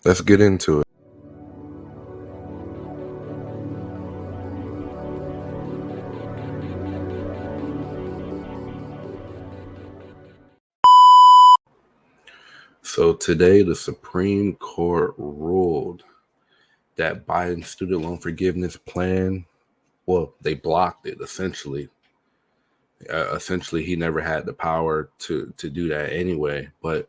Let's get into it. So today, the Supreme Court ruled that Biden's student loan forgiveness plan, well, they blocked it essentially. Essentially, he never had the power to do that anyway. But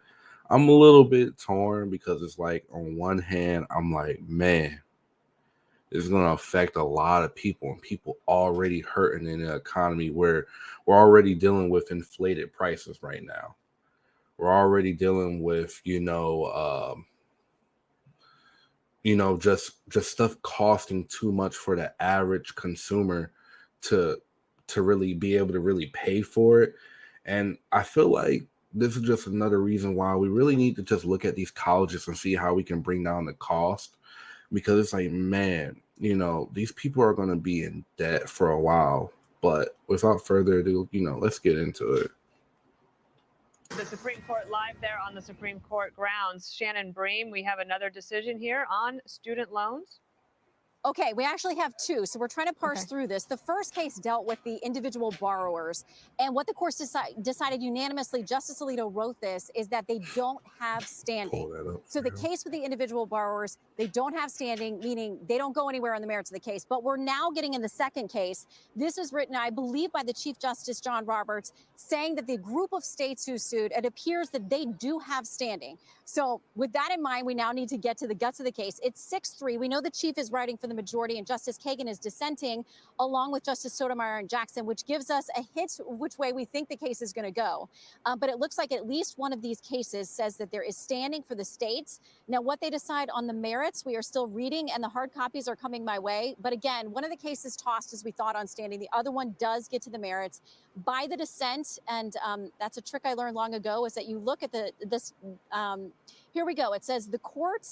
I'm a little bit torn because it's like, on one hand, I'm like, man, this is going to affect a lot of people, and people already hurting in an economy where we're already dealing with inflated prices right now. We're already dealing with, just stuff costing too much for the average consumer to really be able to really pay for it. And I feel like this is just another reason why we really need to just look at these colleges and see how we can bring down the cost, because it's like, man, these people are going to be in debt for a while. But without further ado, let's get into it. The Supreme Court live there on the Supreme Court grounds. Shannon Bream, we have another decision here on student loans. Okay, we actually have two, so we're trying to parse through this. The first case dealt with the individual borrowers, and what the court decided unanimously, Justice Alito wrote this, is that they don't have standing. So the case with the individual borrowers, they don't have standing, meaning they don't go anywhere on the merits of the case. But we're now getting in the second case. This was written, I believe, by the Chief Justice John Roberts, saying that the group of states who sued, it appears that they do have standing. So with that in mind, we now need to get to the guts of the case. It's 6-3. We know the Chief is writing for the majority, and Justice Kagan is dissenting along with Justice Sotomayor and Jackson, which gives us a hint which way we think the case is going to go. But it looks like at least one of these cases says that there is standing for the states. Now, what they decide on the merits, we are still reading, and the hard copies are coming my way. But again, one of the cases tossed as we thought on standing. The other one does get to the merits by the dissent. And that's a trick I learned long ago, is that you look at this. Here we go. It says the court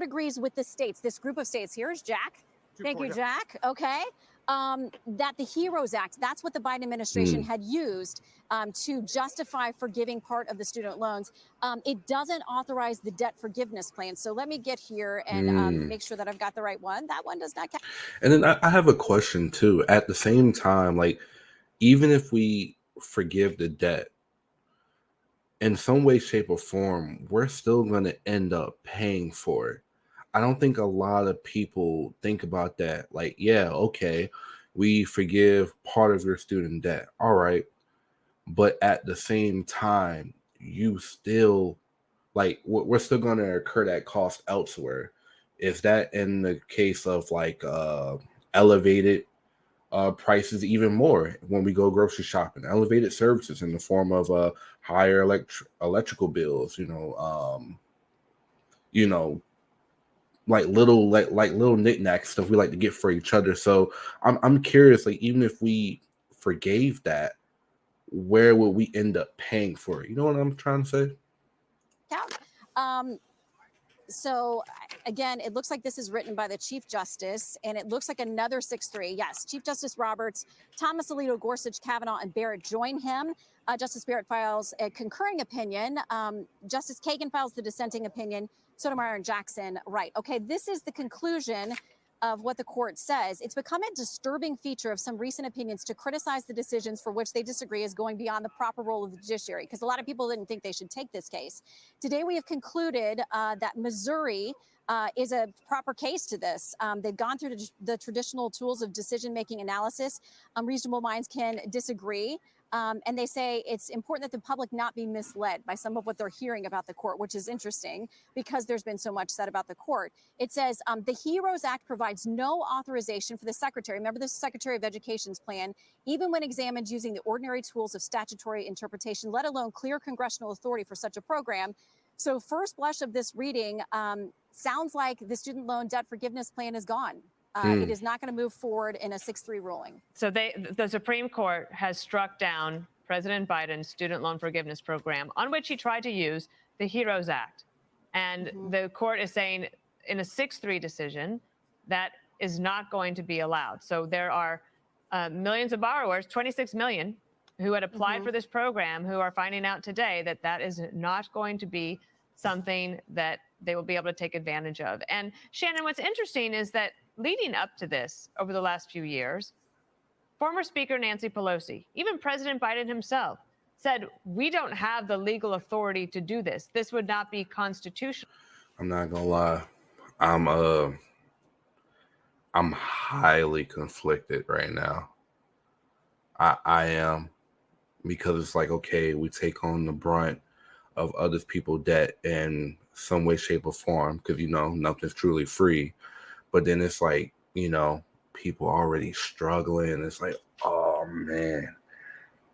agrees with the states, this group of states. Here's Jack. Thank you, Jack. Okay. That the HEROES Act, that's what the Biden administration had used to justify forgiving part of the student loans. It doesn't authorize the debt forgiveness plan. So let me get here and make sure that I've got the right one. That one does not count. And then I have a question too. At the same time, like, even if we forgive the debt, in some way, shape, or form, we're still going to end up paying for it. I don't think a lot of people think about that. Like, yeah, okay, we forgive part of your student debt. All right. But at the same time, you still, like, we're still going to incur that cost elsewhere. Is that in the case of like elevated prices, even more when we go grocery shopping, elevated services in the form of higher electrical bills, like little knickknacks, stuff we like to get for each other. So I'm curious, like, even if we forgave that, where would we end up paying for it? You know what I'm trying to say? Yeah. So again, it looks like this is written by the Chief Justice, and it looks like another 6-3. Yes, Chief Justice Roberts, Thomas Alito, Gorsuch, Kavanaugh, and Barrett join him. Justice Barrett files a concurring opinion. Justice Kagan files the dissenting opinion. Sotomayor and Jackson write. Okay, this is the conclusion of what the court says. It's become a disturbing feature of some recent opinions to criticize the decisions for which they disagree as going beyond the proper role of the judiciary, because a lot of people didn't think they should take this case. Today, we have concluded that Missouri is a proper case to this. They've gone through the traditional tools of decision-making analysis. Reasonable minds can disagree. And they say it's important that the public not be misled by some of what they're hearing about the court, which is interesting because there's been so much said about the court. It says the HEROES Act provides no authorization for the secretary. Remember, this is Secretary of Education's plan, even when examined using the ordinary tools of statutory interpretation, let alone clear congressional authority for such a program. So first blush of this reading sounds like the student loan debt forgiveness plan is gone. It is not going to move forward in a 6-3 ruling. So the Supreme Court has struck down President Biden's student loan forgiveness program, on which he tried to use the HEROES Act. And the court is saying in a 6-3 decision that is not going to be allowed. So there are millions of borrowers, 26 million, who had applied for this program, who are finding out today that that is not going to be something that they will be able to take advantage of. And Shannon, what's interesting is that leading up to this over the last few years, former Speaker Nancy Pelosi, even President Biden himself, said, we don't have the legal authority to do this. This would not be constitutional. I'm not gonna lie. I'm highly conflicted right now. I am, because it's like, okay, we take on the brunt of other people's debt in some way, shape, or form, because nothing's truly free. But then it's like, people already struggling. It's like, oh man,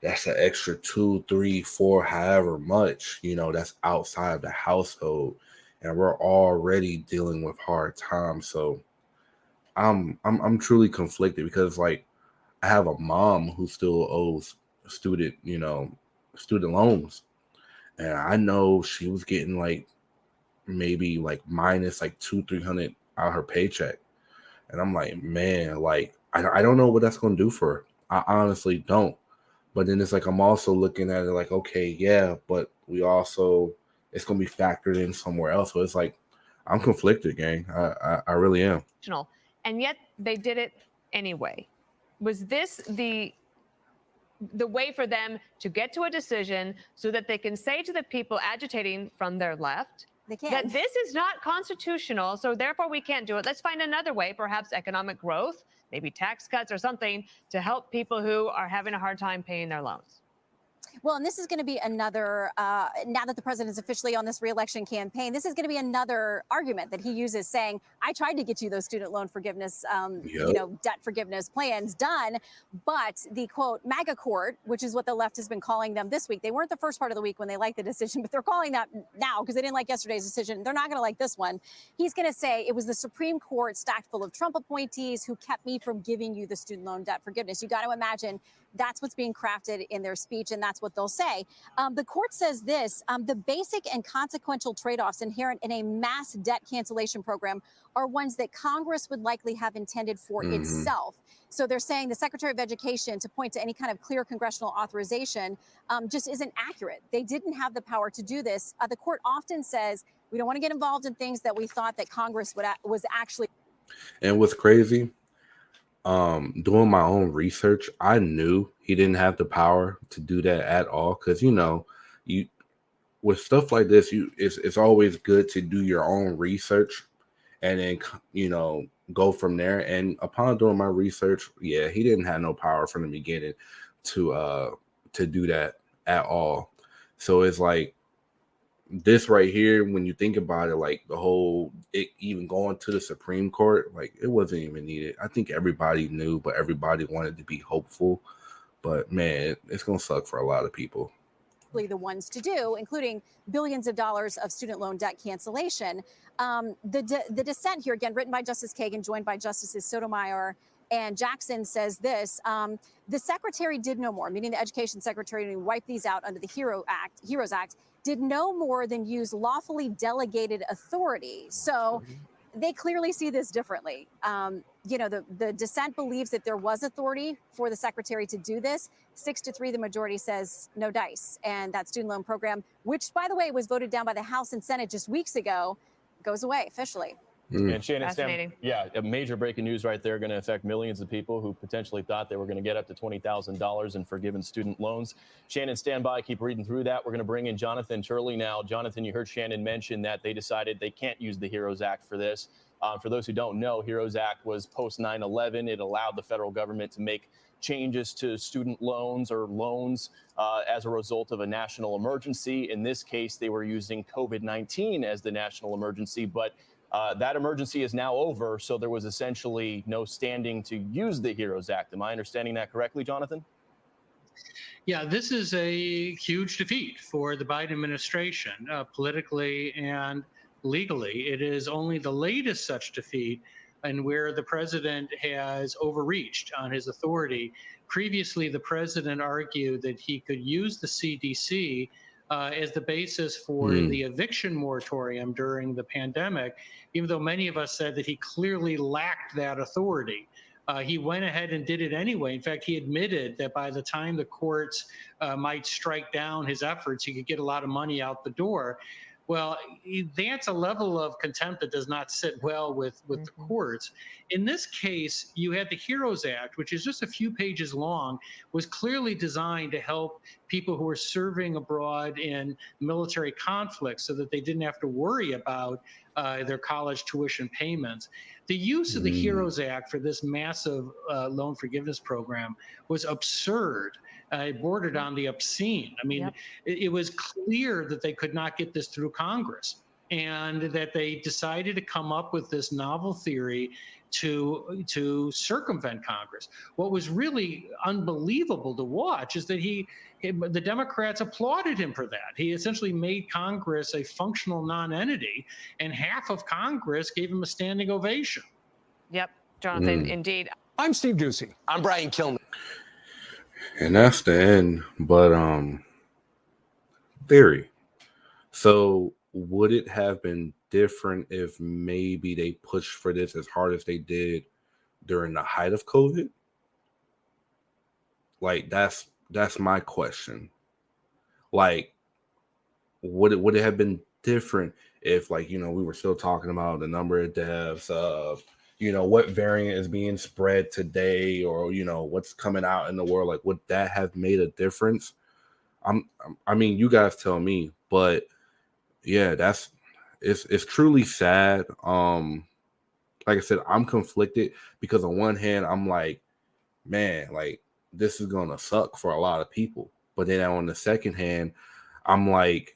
that's an extra 2, 3, 4, however much, that's outside the household. And we're already dealing with hard times. So I'm truly conflicted, because like I have a mom who still owes student loans. And I know she was getting like maybe like minus like 200-300 out of her paycheck. And I'm like, man, like I don't know what that's gonna do for her. I honestly don't. But then it's like I'm also looking at it like, okay, yeah, but it's gonna be factored in somewhere else. So it's like I'm conflicted, gang. I really am. And yet they did it anyway. Was this the way for them to get to a decision so that they can say to the people agitating from their left that this is not constitutional, so therefore we can't do it? Let's find another way, perhaps economic growth, maybe tax cuts or something, to help people who are having a hard time paying their loans. Well, and this is going to be another, now that the president is officially on this reelection campaign, this is going to be another argument that he uses, saying, I tried to get you those student loan forgiveness, debt forgiveness plans done. But the quote, MAGA court, which is what the left has been calling them this week. They weren't the first part of the week when they liked the decision, but they're calling that now because they didn't like yesterday's decision. They're not going to like this one. He's going to say it was the Supreme Court stacked full of Trump appointees who kept me from giving you the student loan debt forgiveness. You got to imagine that's what's being crafted in their speech, and that's what they'll say. The court says this, the basic and consequential trade-offs inherent in a mass debt cancellation program are ones that Congress would likely have intended for itself. So they're saying the Secretary of Education, to point to any kind of clear congressional authorization, just isn't accurate. They didn't have the power to do this. The court often says, we don't want to get involved in things that we thought that Congress was actually. And what's crazy, doing my own research, I knew he didn't have the power to do that at all. Because you with stuff like this, it's always good to do your own research and then go from there. And upon doing my research, yeah, he didn't have no power from the beginning to do that at all. So it's like this right here, when you think about it, like it even going to the Supreme Court, like it wasn't even needed. I think everybody knew, but everybody wanted to be hopeful. But man, it's gonna suck for a lot of people. The ones to do, including billions of dollars of student loan debt cancellation. The dissent here, again, written by Justice Kagan, joined by Justices Sotomayor and Jackson, says this: the secretary did no more, meaning the education secretary, to wipe these out under the HEROES Act, did no more than use lawfully delegated authority. So they clearly see this differently. The dissent believes that there was authority for the secretary to do this. 6-3, the majority says no dice. And that student loan program, which, by the way, was voted down by the House and Senate just weeks ago, goes away officially. And Shannon, a major breaking news right there, going to affect millions of people who potentially thought they were going to get up to $20,000 in forgiven student loans. Shannon, stand by, keep reading through that. We're going to bring in Jonathan Turley now. Jonathan, you heard Shannon mention that they decided they can't use the HEROES Act for this. For those who don't know, HEROES Act was post 9/11. It allowed the federal government to make changes to student loans or loans as a result of a national emergency. In this case, they were using COVID-19 as the national emergency, but that emergency is now over, so there was essentially no standing to use the HEROES Act. Am I understanding that correctly, Jonathan? Yeah, this is a huge defeat for the Biden administration, politically and legally. It is only the latest such defeat, and where the president has overreached on his authority. Previously, the president argued that he could use the CDC as the basis for the eviction moratorium during the pandemic, even though many of us said that he clearly lacked that authority. He went ahead and did it anyway. In fact, he admitted that by the time the courts might strike down his efforts, he could get a lot of money out the door. Well, that's a level of contempt that does not sit well with the courts. In this case, you had the HEROES Act, which is just a few pages long, was clearly designed to help people who were serving abroad in military conflicts so that they didn't have to worry about their college tuition payments. The use of the HEROES Act for this massive loan forgiveness program was absurd. It bordered on the obscene. I mean, it was clear that they could not get this through Congress, and that they decided to come up with this novel theory to circumvent Congress. What was really unbelievable to watch is that the Democrats applauded him for that. He essentially made Congress a functional non-entity, and half of Congress gave him a standing ovation. Yep, Jonathan, indeed. I'm Steve Doocy. I'm Brian Kilmeade. And that's the end. But theory. So would it have been different if maybe they pushed for this as hard as they did during the height of COVID? Like that's my question. Like, would it have been different if, like, you know, we were still talking about the number of deaths of, you know, what variant is being spread today, or, you know, what's coming out in the world? Like, would that have made a difference? I mean, you guys tell me, but yeah, it's truly sad. Like I said, I'm conflicted because on one hand, I'm like, man, like this is gonna suck for a lot of people. But then on the second hand, I'm like,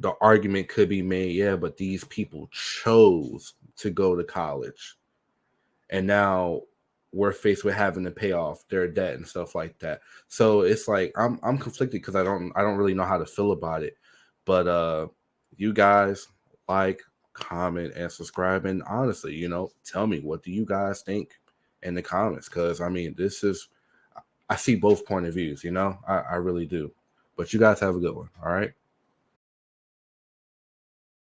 the argument could be made, yeah, but these people chose to go to college, and now we're faced with having to pay off their debt and stuff like that. So it's like I'm conflicted because I don't really know how to feel about it. But you guys like, comment, and subscribe, and honestly, you know, tell me, what do you guys think in the comments? Because I mean, I see both point of views, you know, I really do. But you guys have a good one. All right.